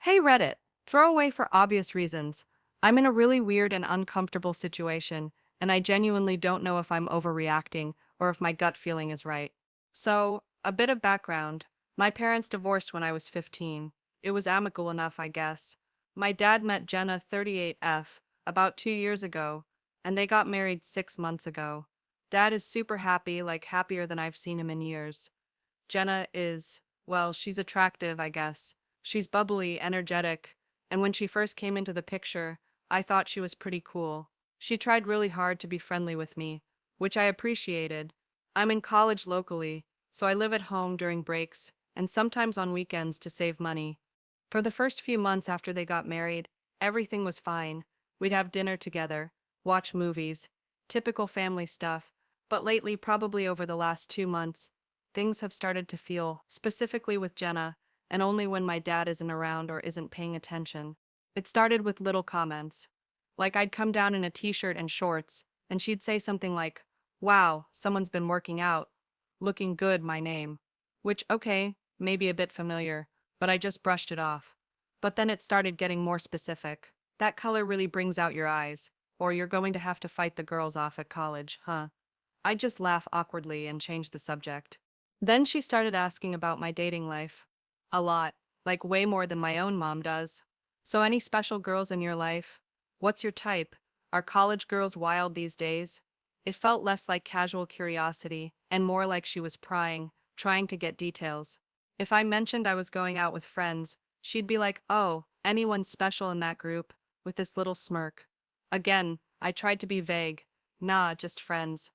Hey Reddit, throwaway for obvious reasons. I'm in a really weird and uncomfortable situation, and I genuinely don't know if I'm overreacting or if my gut feeling is right. So, a bit of background. My parents divorced when I was 15. It was amicable enough, I guess. My dad met Jenna 38F about 2 years ago, and they got married 6 months ago. Dad is super happy, like happier than I've seen him in years. Jenna is, well, she's attractive, I guess. She's bubbly, energetic, and when she first came into the picture, I thought she was pretty cool. She tried really hard to be friendly with me, which I appreciated. I'm in college locally, so I live at home during breaks and sometimes on weekends to save money. For the first few months after they got married, everything was fine. We'd have dinner together, watch movies, typical family stuff, but lately, probably over the last 2 months, things have started to feel, specifically with Jenna, and only when my dad isn't around or isn't paying attention. It started with little comments. Like I'd come down in a t-shirt and shorts, and she'd say something like, "Wow, someone's been working out. Looking good, my name." Which, okay, maybe a bit familiar, but I just brushed it off. But then it started getting more specific. "That color really brings out your eyes," or "You're going to have to fight the girls off at college, huh?" I just laugh awkwardly and change the subject. Then she started asking about my dating life. A lot, like way more than my own mom does. "So any special girls in your life? What's your type? Are college girls wild these days?" It felt less like casual curiosity and more like she was prying, trying to get details. If I mentioned I was going out with friends, she'd be like, "Oh, anyone special in that group?" with this little smirk. Again, I tried to be vague. "Nah, just friends."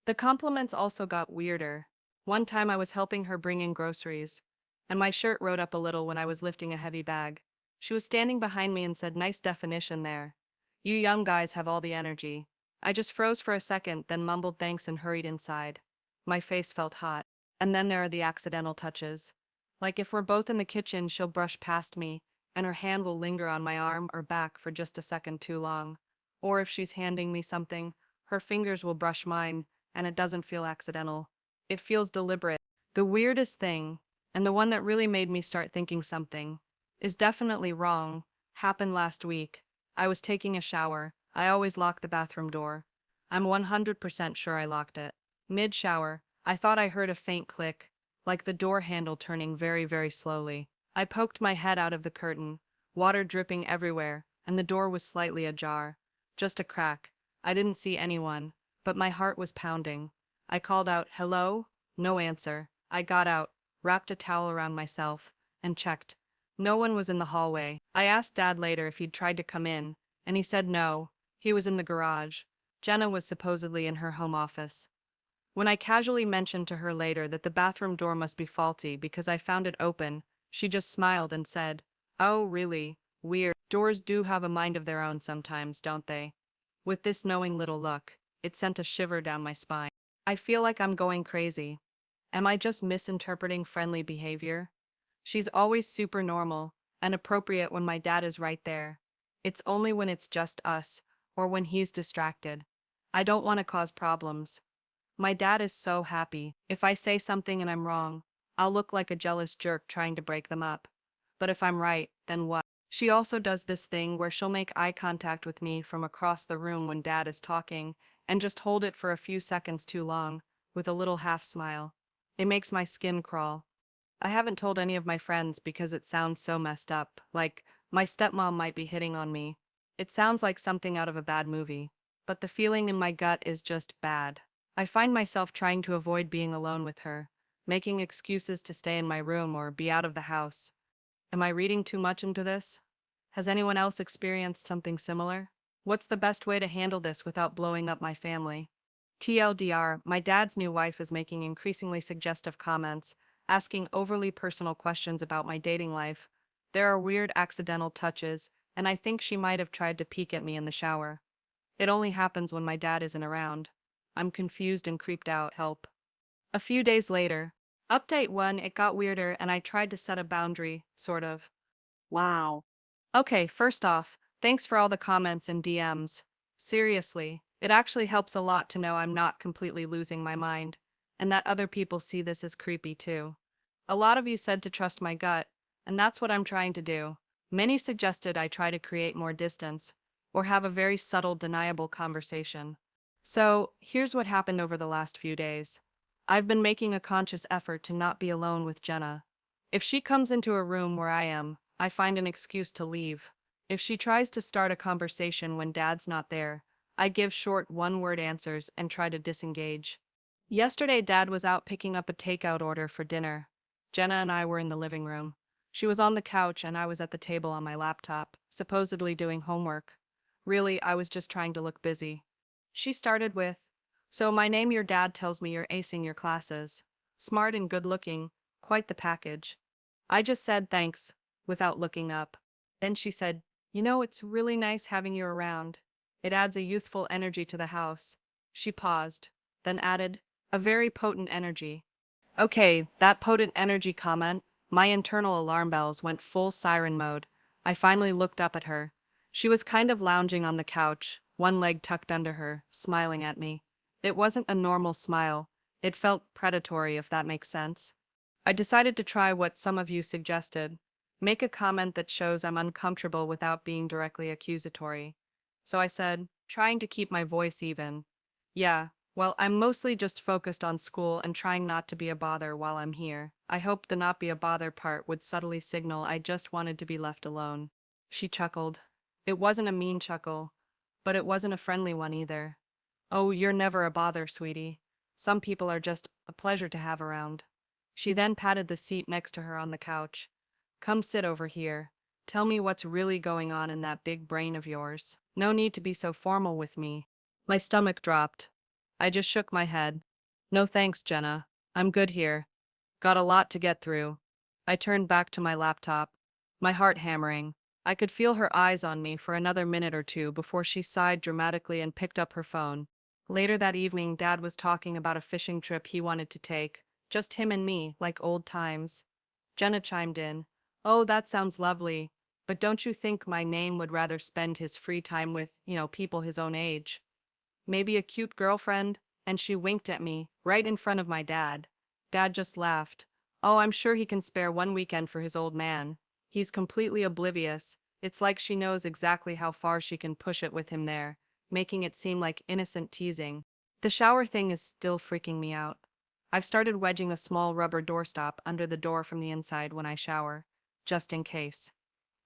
The compliments also got weirder. One time I was helping her bring in groceries, and my shirt rode up a little when I was lifting a heavy bag. She was standing behind me and said, "Nice definition there. You young guys have all the energy." I just froze for a second, then mumbled thanks and hurried inside. My face felt hot. And then there are the accidental touches. Like if we're both in the kitchen, she'll brush past me, and her hand will linger on my arm or back for just a second too long. Or if she's handing me something, her fingers will brush mine, and it doesn't feel accidental. It feels deliberate. The weirdest thing, and the one that really made me start thinking something is definitely wrong, happened last week. I was taking a shower. I always lock the bathroom door. I'm 100% sure I locked it. Mid-shower, I thought I heard a faint click, like the door handle turning very, very slowly. I poked my head out of the curtain, water dripping everywhere, and the door was slightly ajar. Just a crack. I didn't see anyone, but my heart was pounding. I called out, "Hello?" No answer. I got out, wrapped a towel around myself, and checked. No one was in the hallway. I asked Dad later if he'd tried to come in, and he said no. He was in the garage. Jenna was supposedly in her home office. When I casually mentioned to her later that the bathroom door must be faulty because I found it open, she just smiled and said, "Oh, really? Weird. Doors do have a mind of their own sometimes, don't they?" With this knowing little look, it sent a shiver down my spine. I feel like I'm going crazy. Am I just misinterpreting friendly behavior? She's always super normal and appropriate when my dad is right there. It's only when it's just us, or when he's distracted. I don't want to cause problems. My dad is so happy. If I say something and I'm wrong, I'll look like a jealous jerk trying to break them up. But if I'm right, then what? She also does this thing where she'll make eye contact with me from across the room when dad is talking, and just hold it for a few seconds too long, with a little half smile. It makes my skin crawl. I haven't told any of my friends because it sounds so messed up, like my stepmom might be hitting on me. It sounds like something out of a bad movie. But the feeling in my gut is just bad. I find myself trying to avoid being alone with her, making excuses to stay in my room or be out of the house. Am I reading too much into this? Has anyone else experienced something similar? What's the best way to handle this without blowing up my family? TLDR, my dad's new wife is making increasingly suggestive comments, asking overly personal questions about my dating life. There are weird accidental touches, and I think she might have tried to peek at me in the shower. It only happens when my dad isn't around. I'm confused and creeped out. Help. A few days later. Update 1, it got weirder and I tried to set a boundary, sort of. Wow. Okay, first off, thanks for all the comments and DMs. Seriously, it actually helps a lot to know I'm not completely losing my mind, and that other people see this as creepy too. A lot of you said to trust my gut, and that's what I'm trying to do. Many suggested I try to create more distance or have a very subtle, deniable conversation. So, here's what happened over the last few days. I've been making a conscious effort to not be alone with Jenna. If she comes into a room where I am, I find an excuse to leave. If she tries to start a conversation when Dad's not there, I give short one-word answers and try to disengage. Yesterday, Dad was out picking up a takeout order for dinner. Jenna and I were in the living room. She was on the couch and I was at the table on my laptop, supposedly doing homework. Really, I was just trying to look busy. She started with, "So my name, your dad tells me you're acing your classes. Smart and good looking, quite the package." I just said thanks, without looking up. Then she said, "You know, it's really nice having you around. It adds a youthful energy to the house." She paused, then added, "A very potent energy." Okay, that potent energy comment, my internal alarm bells went full siren mode. I finally looked up at her. She was kind of lounging on the couch, one leg tucked under her, smiling at me. It wasn't a normal smile. It felt predatory, if that makes sense. I decided to try what some of you suggested. Make a comment that shows I'm uncomfortable without being directly accusatory. So I said, trying to keep my voice even, "Yeah, well, I'm mostly just focused on school and trying not to be a bother while I'm here." I hoped the not be a bother part would subtly signal I just wanted to be left alone. She chuckled. It wasn't a mean chuckle, but it wasn't a friendly one either. "Oh, you're never a bother, sweetie. Some people are just a pleasure to have around." She then patted the seat next to her on the couch. "Come sit over here. Tell me what's really going on in that big brain of yours. No need to be so formal with me." My stomach dropped. I just shook my head. "No thanks, Jenna. I'm good here. Got a lot to get through." I turned back to my laptop, my heart hammering. I could feel her eyes on me for another minute or two before she sighed dramatically and picked up her phone. Later that evening, Dad was talking about a fishing trip he wanted to take, just him and me, like old times. Jenna chimed in, "Oh, that sounds lovely, but don't you think my name would rather spend his free time with, people his own age? Maybe a cute girlfriend?" And she winked at me, right in front of my dad. Dad just laughed. "Oh, I'm sure he can spare one weekend for his old man." He's completely oblivious. It's like she knows exactly how far she can push it with him there, making it seem like innocent teasing. The shower thing is still freaking me out. I've started wedging a small rubber doorstop under the door from the inside when I shower, just in case.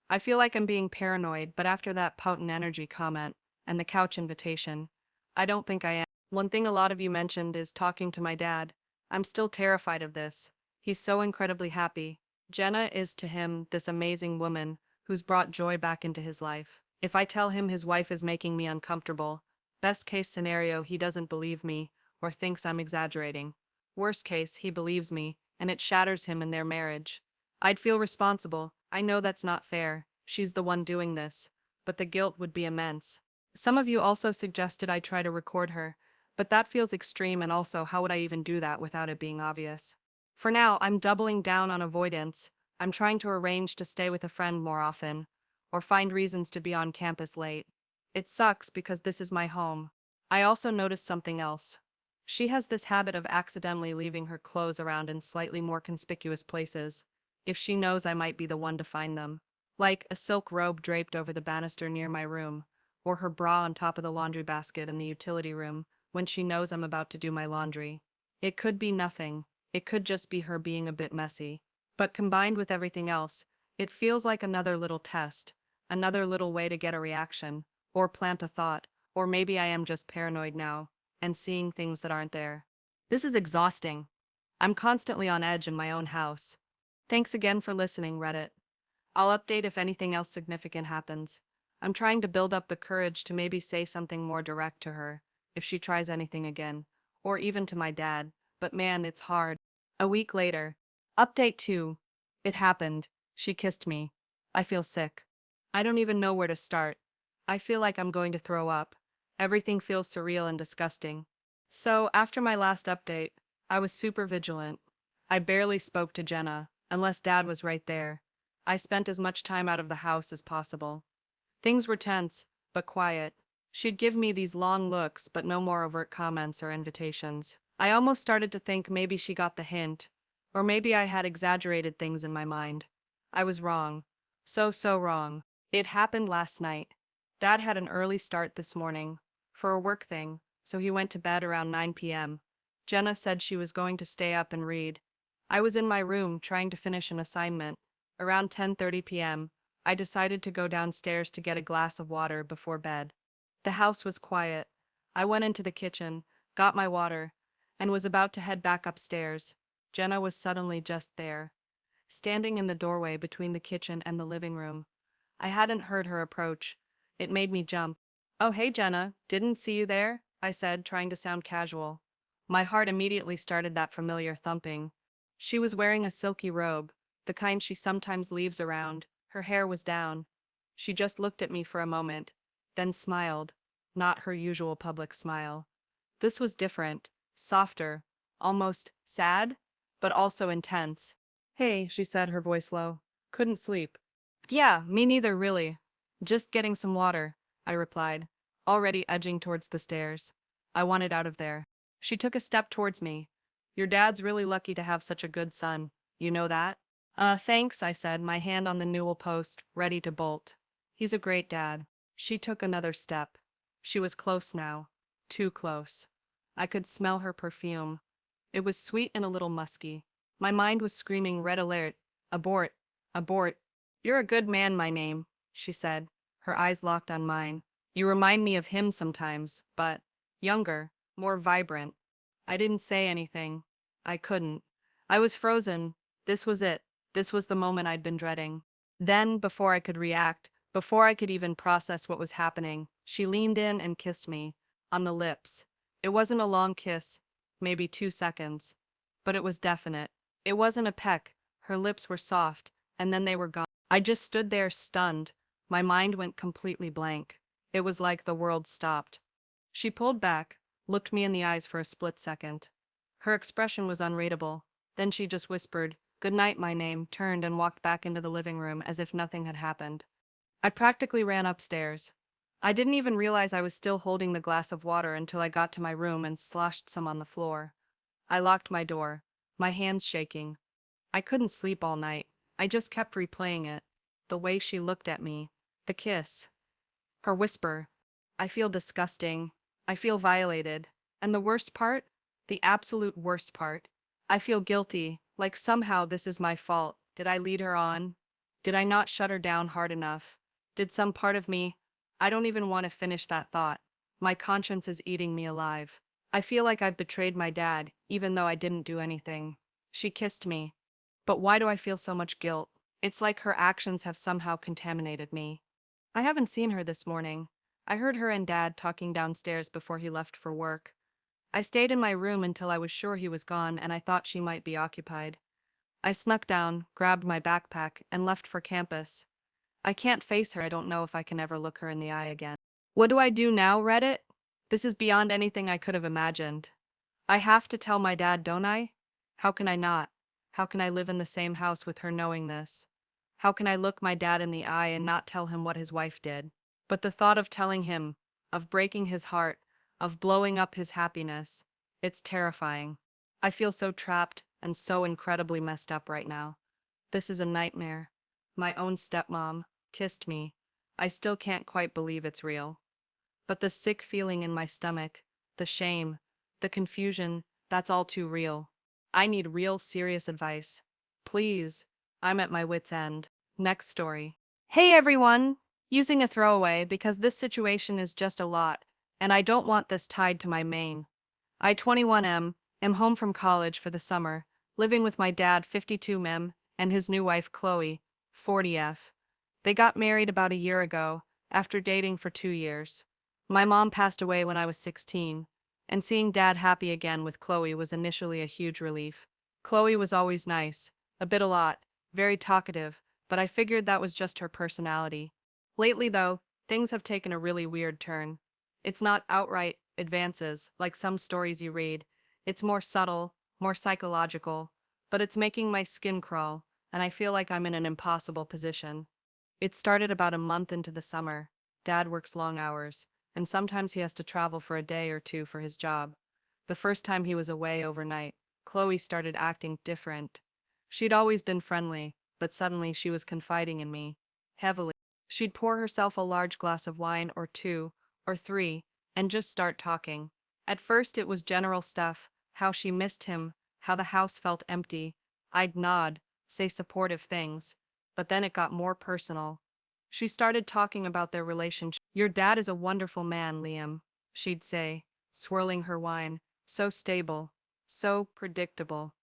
I feel like I'm being paranoid, but after that potent energy comment and the couch invitation, I don't think I am. One thing a lot of you mentioned is talking to my dad. I'm still terrified of this. He's so incredibly happy. Jenna is to him this amazing woman who's brought joy back into his life. If I tell him his wife is making me uncomfortable, best case scenario, he doesn't believe me or thinks I'm exaggerating. Worst case, he believes me, and it shatters him and their marriage. I'd feel responsible. I know that's not fair. She's the one doing this. But the guilt would be immense. Some of you also suggested I try to record her, but that feels extreme, and also, how would I even do that without it being obvious? For now, I'm doubling down on avoidance. I'm trying to arrange to stay with a friend more often, or find reasons to be on campus late. It sucks because this is my home. I also noticed something else. She has this habit of accidentally leaving her clothes around in slightly more conspicuous places, if she knows I might be the one to find them. Like a silk robe draped over the banister near my room, or her bra on top of the laundry basket in the utility room when she knows I'm about to do my laundry. It could be nothing. It could just be her being a bit messy. But combined with everything else, it feels like another little test, another little way to get a reaction, or plant a thought, or maybe I am just paranoid now, and seeing things that aren't there. This is exhausting. I'm constantly on edge in my own house. Thanks again for listening, Reddit. I'll update if anything else significant happens. I'm trying to build up the courage to maybe say something more direct to her, if she tries anything again, or even to my dad, but man, it's hard. A week later. Update 2. It happened. She kissed me. I feel sick. I don't even know where to start. I feel like I'm going to throw up. Everything feels surreal and disgusting. So, after my last update, I was super vigilant. I barely spoke to Jenna, unless Dad was right there. I spent as much time out of the house as possible. Things were tense, but quiet. She'd give me these long looks, but no more overt comments or invitations. I almost started to think maybe she got the hint, or maybe I had exaggerated things in my mind. I was wrong. So wrong. It happened last night. Dad had an early start this morning for a work thing, so he went to bed around 9 p.m. Jenna said she was going to stay up and read. I was in my room trying to finish an assignment. Around 10:30 p.m., I decided to go downstairs to get a glass of water before bed. The house was quiet. I went into the kitchen, got my water, and was about to head back upstairs. Jenna was suddenly just there, standing in the doorway between the kitchen and the living room. I hadn't heard her approach. It made me jump. "Oh, hey, Jenna, didn't see you there," I said, trying to sound casual. My heart immediately started that familiar thumping. She was wearing a silky robe, the kind she sometimes leaves around. Her hair was down. She just looked at me for a moment, then smiled, not her usual public smile. This was different, softer, almost sad, but also intense. "Hey," she said, her voice low. "Couldn't sleep." "Yeah, me neither, really. Just getting some water," I replied, already edging towards the stairs. I wanted out of there. She took a step towards me. "Your dad's really lucky to have such a good son. You know that?" Thanks," I said, my hand on the newel post, ready to bolt. "He's a great dad." She took another step. She was close now. Too close. I could smell her perfume. It was sweet and a little musky. My mind was screaming red alert. Abort. Abort. "You're a good man, my name," she said, her eyes locked on mine. "You remind me of him sometimes, but younger, more vibrant." I didn't say anything. I couldn't. I was frozen. This was it. This was the moment I'd been dreading. Then, before I could react, before I could even process what was happening, she leaned in and kissed me, on the lips. It wasn't a long kiss, maybe 2 seconds, but it was definite. It wasn't a peck. Her lips were soft, and then they were gone. I just stood there stunned. My mind went completely blank. It was like the world stopped. She pulled back, looked me in the eyes for a split second. Her expression was unreadable. Then she just whispered, "Goodnight, my name," turned and walked back into the living room as if nothing had happened. I practically ran upstairs. I didn't even realize I was still holding the glass of water until I got to my room and sloshed some on the floor. I locked my door, my hands shaking. I couldn't sleep all night. I just kept replaying it. The way she looked at me. The kiss. Her whisper. "I feel disgusting. I feel violated. And the worst part? The absolute worst part. I feel guilty, like somehow this is my fault. Did I lead her on? Did I not shut her down hard enough? Did some part of me? I don't even want to finish that thought. My conscience is eating me alive. I feel like I've betrayed my dad, even though I didn't do anything." She kissed me. But why do I feel so much guilt? It's like her actions have somehow contaminated me. I haven't seen her this morning. I heard her and Dad talking downstairs before he left for work. I stayed in my room until I was sure he was gone and I thought she might be occupied. I snuck down, grabbed my backpack, and left for campus. I can't face her. I don't know if I can ever look her in the eye again. What do I do now, Reddit? This is beyond anything I could have imagined. I have to tell my dad, don't I? How can I not? How can I live in the same house with her knowing this? How can I look my dad in the eye and not tell him what his wife did? But the thought of telling him, of breaking his heart, of blowing up his happiness, it's terrifying. I feel so trapped and so incredibly messed up right now. This is a nightmare. My own stepmom kissed me. I still can't quite believe it's real. But the sick feeling in my stomach, the shame, the confusion, that's all too real. I need real serious advice. Please. I'm at my wit's end. Next story. Hey everyone! Using a throwaway because this situation is just a lot, and I don't want this tied to my main. I 21M, am home from college for the summer, living with my dad 52M, and his new wife Chloe, 40F. They got married about a year ago, after dating for 2 years. My mom passed away when I was 16, and seeing dad happy again with Chloe was initially a huge relief. Chloe was always nice, a lot, very talkative, but I figured that was just her personality. Lately though, things have taken a really weird turn. It's not outright advances, like some stories you read. It's more subtle, more psychological, but it's making my skin crawl, and I feel like I'm in an impossible position. It started about a month into the summer. Dad works long hours, and sometimes he has to travel for a day or two for his job. The first time he was away overnight, Chloe started acting different. She'd always been friendly, but suddenly she was confiding in me. heavily. She'd pour herself a large glass of wine or two, or three, and just start talking. At first it was general stuff, how she missed him, how the house felt empty. I'd nod, say supportive things. But then it got more personal. She started talking about their relationship. "Your dad is a wonderful man, Liam," she'd say, swirling her wine. "So stable. So predictable."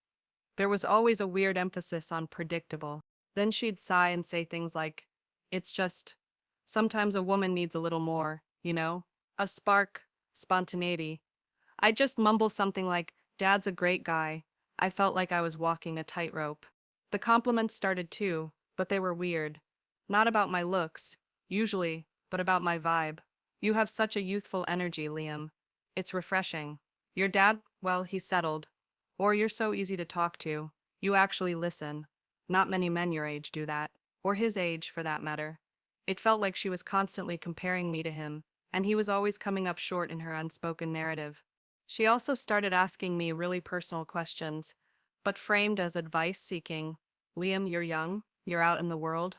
There was always a weird emphasis on predictable. Then she'd sigh and say things like, "It's just, sometimes a woman needs a little more, you know? A spark, spontaneity." I'd just mumble something like, "Dad's a great guy." I felt like I was walking a tightrope. The compliments started too, but they were weird. Not about my looks, usually, but about my vibe. "You have such a youthful energy, Liam. It's refreshing. Your dad, well, he's settled. Or you're so easy to talk to. You actually listen. Not many men your age do that. Or his age, for that matter." It felt like she was constantly comparing me to him, and he was always coming up short in her unspoken narrative. She also started asking me really personal questions, but framed as advice-seeking. "Liam, you're young, you're out in the world.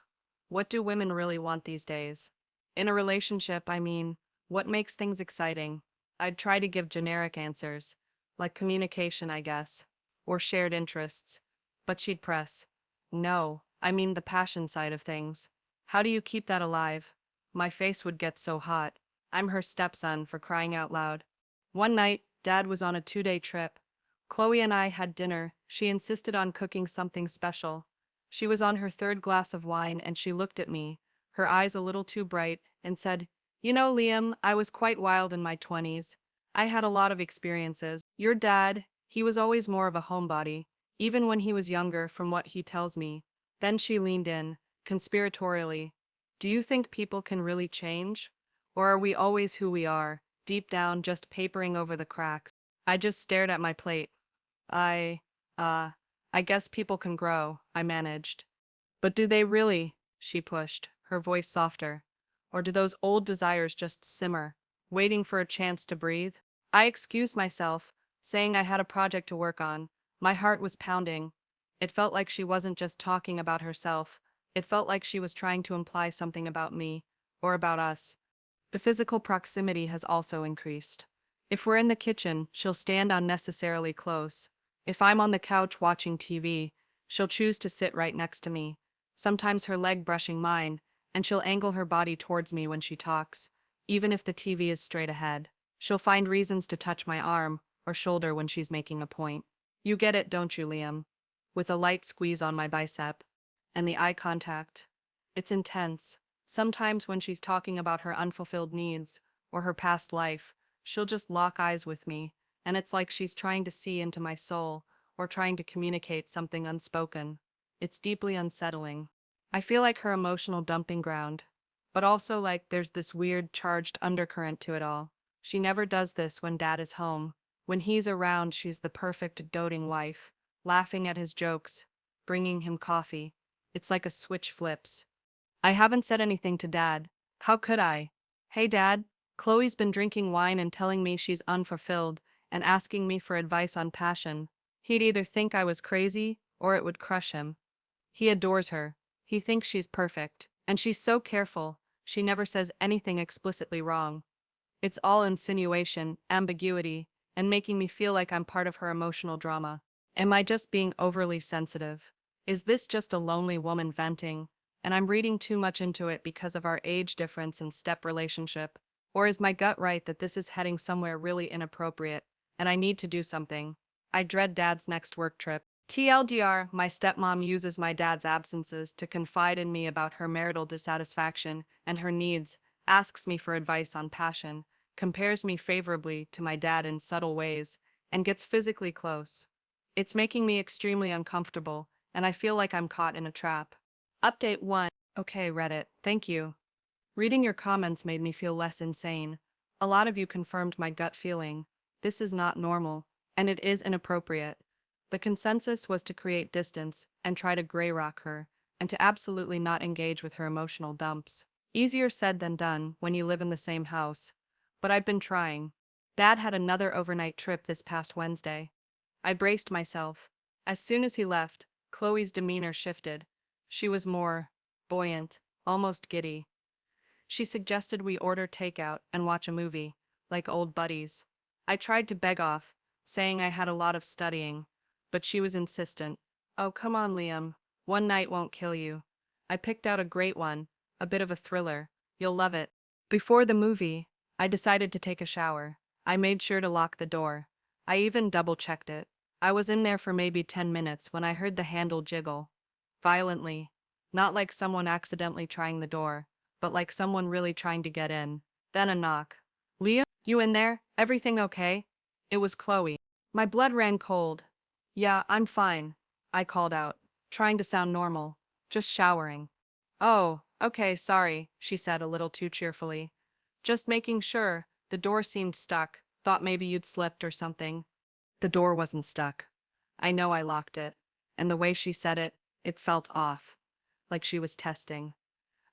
What do women really want these days? In a relationship, I mean, what makes things exciting?" I'd try to give generic answers, like communication, I guess, or shared interests, but she'd press, "No, I mean the passion side of things. How do you keep that alive?" My face would get so hot. I'm her stepson, for crying out loud. One night, Dad was on a 2-day trip. Chloe and I had dinner. She insisted on cooking something special. She was on her third glass of wine and she looked at me, her eyes a little too bright, and said, "You know, Liam, I was quite wild in my 20s. I had a lot of experiences. Your dad, he was always more of a homebody, even when he was younger, from what he tells me." Then she leaned in, conspiratorially. "Do you think people can really change? Or are we always who we are, deep down just papering over the cracks?" I just stared at my plate. I, uh, I guess people can grow," I managed. "But do they really?" she pushed, her voice softer. "Or do those old desires just simmer, waiting for a chance to breathe?" I excused myself, saying I had a project to work on. My heart was pounding. It felt like she wasn't just talking about herself. It felt like she was trying to imply something about me, or about us. The physical proximity has also increased. If we're in the kitchen, she'll stand unnecessarily close. If I'm on the couch watching TV, she'll choose to sit right next to me, sometimes her leg brushing mine, and she'll angle her body towards me when she talks, even if the TV is straight ahead. She'll find reasons to touch my arm or shoulder when she's making a point. "You get it, don't you, Liam?" With a light squeeze on my bicep. And the eye contact. It's intense. Sometimes when she's talking about her unfulfilled needs, or her past life, she'll just lock eyes with me, and it's like she's trying to see into my soul, or trying to communicate something unspoken. It's deeply unsettling. I feel like her emotional dumping ground, but also like there's this weird charged undercurrent to it all. She never does this when Dad is home. When he's around, she's the perfect doting wife, laughing at his jokes, bringing him coffee. It's like a switch flips. I haven't said anything to Dad. How could I? "Hey Dad, Chloe's been drinking wine and telling me she's unfulfilled, and asking me for advice on passion." He'd either think I was crazy, or it would crush him. He adores her. He thinks she's perfect. And she's so careful, she never says anything explicitly wrong. It's all insinuation, ambiguity, and making me feel like I'm part of her emotional drama. Am I just being overly sensitive? Is this just a lonely woman venting, and I'm reading too much into it because of our age difference and step relationship? Or is my gut right that this is heading somewhere really inappropriate, and I need to do something? I dread Dad's next work trip. TLDR, my stepmom uses my dad's absences to confide in me about her marital dissatisfaction and her needs, asks me for advice on passion, compares me favorably to my dad in subtle ways, and gets physically close. It's making me extremely uncomfortable, and I feel like I'm caught in a trap. Update 1. Okay, Reddit, thank you. Reading your comments made me feel less insane. A lot of you confirmed my gut feeling. This is not normal, and it is inappropriate. The consensus was to create distance and try to gray rock her, and to absolutely not engage with her emotional dumps. Easier said than done when you live in the same house. But I've been trying. Dad had another overnight trip this past Wednesday. I braced myself. As soon as he left, Chloe's demeanor shifted. She was more buoyant, almost giddy. She suggested we order takeout and watch a movie, like old buddies. I tried to beg off, saying I had a lot of studying, but she was insistent. Oh, come on, Liam. One night won't kill you. I picked out a great one, a bit of a thriller. You'll love it. Before the movie, I decided to take a shower. I made sure to lock the door. I even double-checked it. I was in there for maybe 10 minutes when I heard the handle jiggle. Violently. Not like someone accidentally trying the door, but like someone really trying to get in. Then a knock. Liam, you in there? Everything okay? It was Chloe. My blood ran cold. Yeah, I'm fine, I called out, trying to sound normal. Just showering. Oh, okay, sorry, she said a little too cheerfully. Just making sure. The door seemed stuck. Thought maybe you'd slipped or something. The door wasn't stuck. I know I locked it. And the way she said it, it felt off. Like she was testing.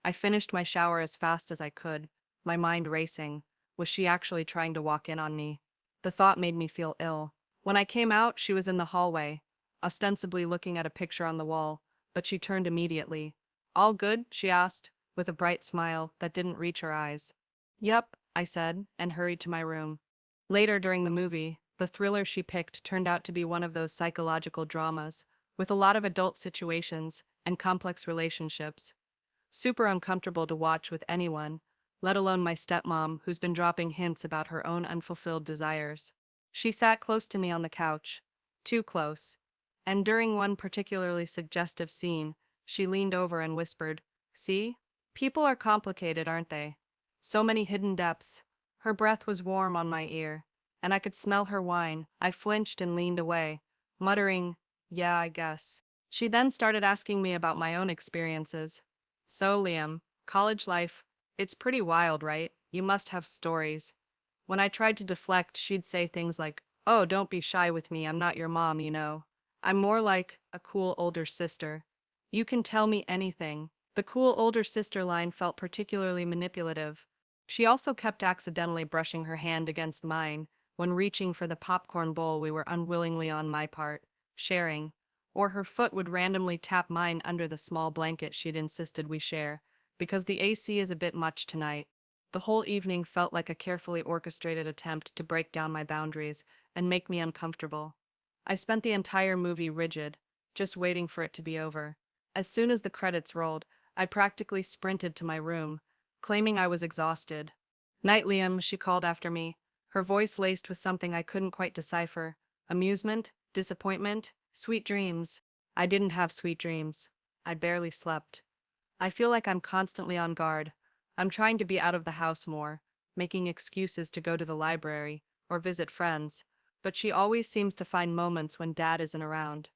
I finished my shower as fast as I could, my mind racing. Was she actually trying to walk in on me? The thought made me feel ill. When I came out, she was in the hallway, ostensibly looking at a picture on the wall, but she turned immediately. All good? She asked, with a bright smile that didn't reach her eyes. Yep, I said, and hurried to my room. Later during the movie, the thriller she picked turned out to be one of those psychological dramas, with a lot of adult situations and complex relationships. Super uncomfortable to watch with anyone, let alone my stepmom, who's been dropping hints about her own unfulfilled desires. She sat close to me on the couch, too close, and during one particularly suggestive scene, she leaned over and whispered, "See? People are complicated, aren't they? So many hidden depths." Her breath was warm on my ear, and I could smell her whine. I flinched and leaned away, muttering, "Yeah, I guess." She then started asking me about my own experiences. So, Liam, college life, it's pretty wild, right? You must have stories. When I tried to deflect, she'd say things like, "Oh, don't be shy with me, I'm not your mom, you know. I'm more like a cool older sister. You can tell me anything." The cool older sister line felt particularly manipulative. She also kept accidentally brushing her hand against mine when reaching for the popcorn bowl we were unwillingly on my part, sharing. Or her foot would randomly tap mine under the small blanket she'd insisted we share, because the AC is a bit much tonight. The whole evening felt like a carefully orchestrated attempt to break down my boundaries and make me uncomfortable. I spent the entire movie rigid, just waiting for it to be over. As soon as the credits rolled, I practically sprinted to my room, claiming I was exhausted. "Night, Liam," she called after me, her voice laced with something I couldn't quite decipher. Amusement? Disappointment? Sweet dreams? I didn't have sweet dreams. I barely slept. I feel like I'm constantly on guard. I'm trying to be out of the house more, making excuses to go to the library or visit friends, but she always seems to find moments when Dad isn't around.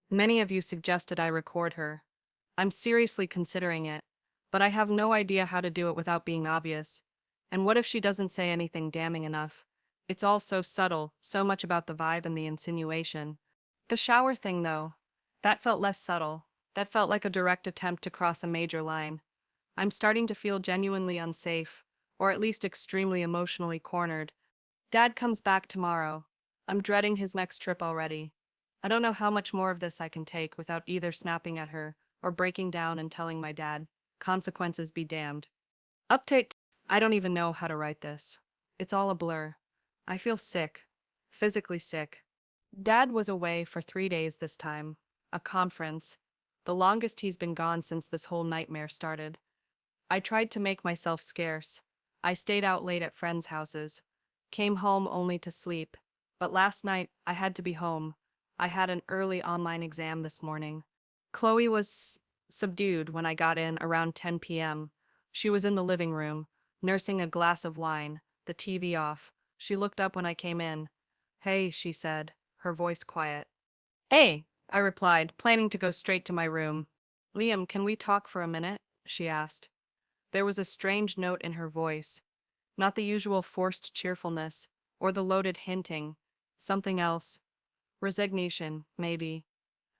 Many of you suggested I record her. I'm seriously considering it, but I have no idea how to do it without being obvious. And what if she doesn't say anything damning enough? It's all so subtle, so much about the vibe and the insinuation. The shower thing, though, that felt less subtle. That felt like a direct attempt to cross a major line. I'm starting to feel genuinely unsafe, or at least extremely emotionally cornered. Dad comes back tomorrow. I'm dreading his next trip already. I don't know how much more of this I can take without either snapping at her or breaking down and telling my dad. Consequences be damned. Update. I don't even know how to write this. It's all a blur. I feel sick. Physically sick. Dad was away for 3 days this time. A conference. The longest he's been gone since this whole nightmare started. I tried to make myself scarce. I stayed out late at friends' houses. Came home only to sleep. But last night, I had to be home. I had an early online exam this morning. Chloe was subdued when I got in around 10 p.m. She was in the living room, nursing a glass of wine, the TV off. She looked up when I came in. "Hey," she said, her voice quiet. "Hey," I replied, planning to go straight to my room. "Liam, can we talk for a minute?" she asked. There was a strange note in her voice. Not the usual forced cheerfulness, or the loaded hinting. Something else. Resignation, maybe.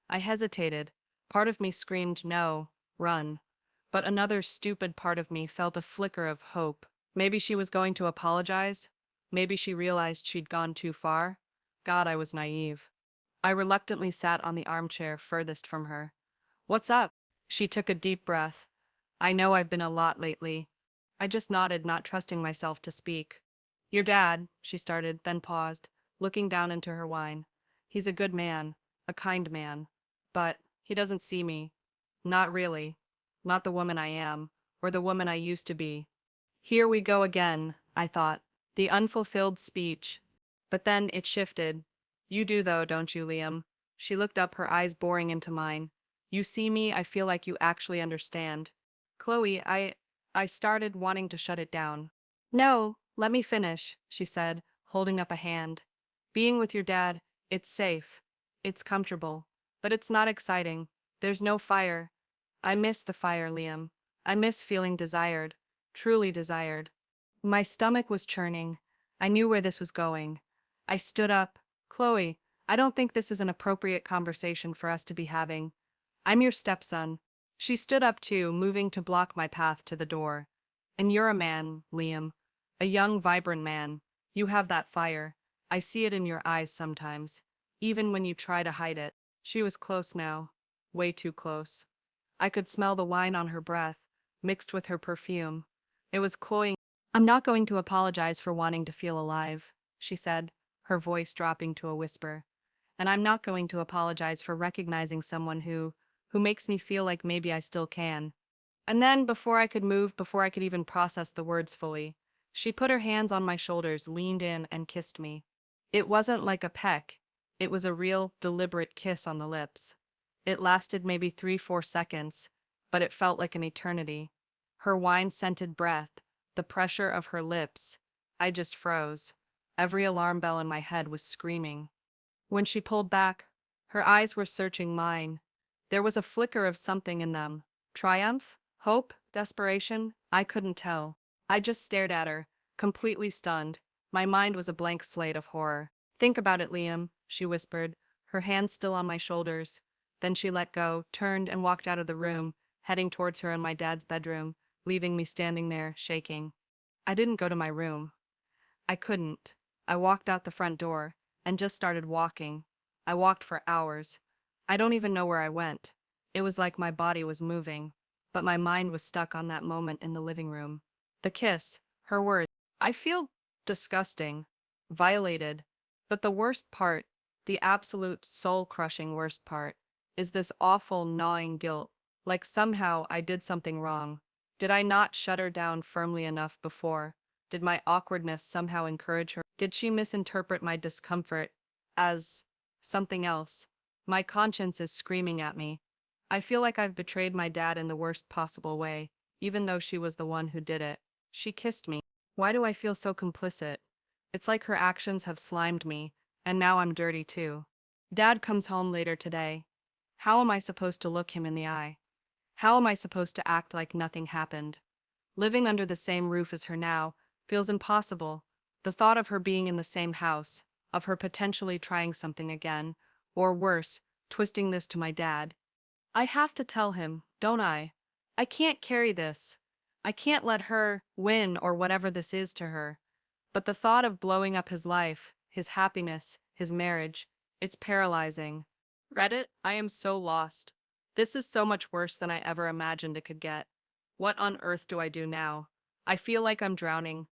I hesitated. Part of me screamed no, run. But another stupid part of me felt a flicker of hope. Maybe she was going to apologize? Maybe she realized she'd gone too far? God, I was naive. I reluctantly sat on the armchair furthest from her. "What's up?" She took a deep breath. I know I've been a lot lately. I just nodded, not trusting myself to speak. Your dad, she started, then paused, looking down into her wine. He's a good man, a kind man. But he doesn't see me. Not really. Not the woman I am, or the woman I used to be. Here we go again, I thought. The unfulfilled speech. But then it shifted. You do though, don't you, Liam? She looked up, her eyes boring into mine. You see me, I feel like you actually understand. Chloe, I started wanting to shut it down. No, let me finish, she said, holding up a hand. Being with your dad, it's safe. It's comfortable. But it's not exciting. There's no fire. I miss the fire, Liam. I miss feeling desired. Truly desired. My stomach was churning. I knew where this was going. I stood up. Chloe, I don't think this is an appropriate conversation for us to be having. I'm your stepson. She stood up too, moving to block my path to the door. And you're a man, Liam. A young, vibrant man. You have that fire. I see it in your eyes sometimes. Even when you try to hide it. She was close now. Way too close. I could smell the wine on her breath, mixed with her perfume. It was cloying. I'm not going to apologize for wanting to feel alive, she said, her voice dropping to a whisper. And I'm not going to apologize for recognizing someone who makes me feel like maybe I still can. And then, before I could move, before I could even process the words fully, she put her hands on my shoulders, leaned in, and kissed me. It wasn't like a peck. It was a real, deliberate kiss on the lips. It lasted maybe 3-4 seconds, but it felt like an eternity. Her wine-scented breath, the pressure of her lips. I just froze. Every alarm bell in my head was screaming. When she pulled back, her eyes were searching mine. There was a flicker of something in them. Triumph? Hope? Desperation? I couldn't tell. I just stared at her, completely stunned. My mind was a blank slate of horror. Think about it, Liam, she whispered, her hands still on my shoulders. Then she let go, turned, and walked out of the room, heading towards her and my dad's bedroom, leaving me standing there, shaking. I didn't go to my room. I couldn't. I walked out the front door, and just started walking. I walked for hours. I don't even know where I went. It was like my body was moving, but my mind was stuck on that moment in the living room. The kiss, her words. I feel disgusting, violated. But the worst part, the absolute soul-crushing worst part, is this awful gnawing guilt, like somehow I did something wrong. Did I not shut her down firmly enough before? Did my awkwardness somehow encourage her? Did she misinterpret my discomfort as something else? My conscience is screaming at me. I feel like I've betrayed my dad in the worst possible way, even though she was the one who did it. She kissed me. Why do I feel so complicit? It's like her actions have slimed me, and now I'm dirty too. Dad comes home later today. How am I supposed to look him in the eye? How am I supposed to act like nothing happened? Living under the same roof as her now feels impossible. The thought of her being in the same house, of her potentially trying something again, or worse, twisting this to my dad. I have to tell him, don't I? I can't carry this. I can't let her win or whatever this is to her. But the thought of blowing up his life, his happiness, his marriage, it's paralyzing. Reddit, I am so lost. This is so much worse than I ever imagined it could get. What on earth do I do now? I feel like I'm drowning,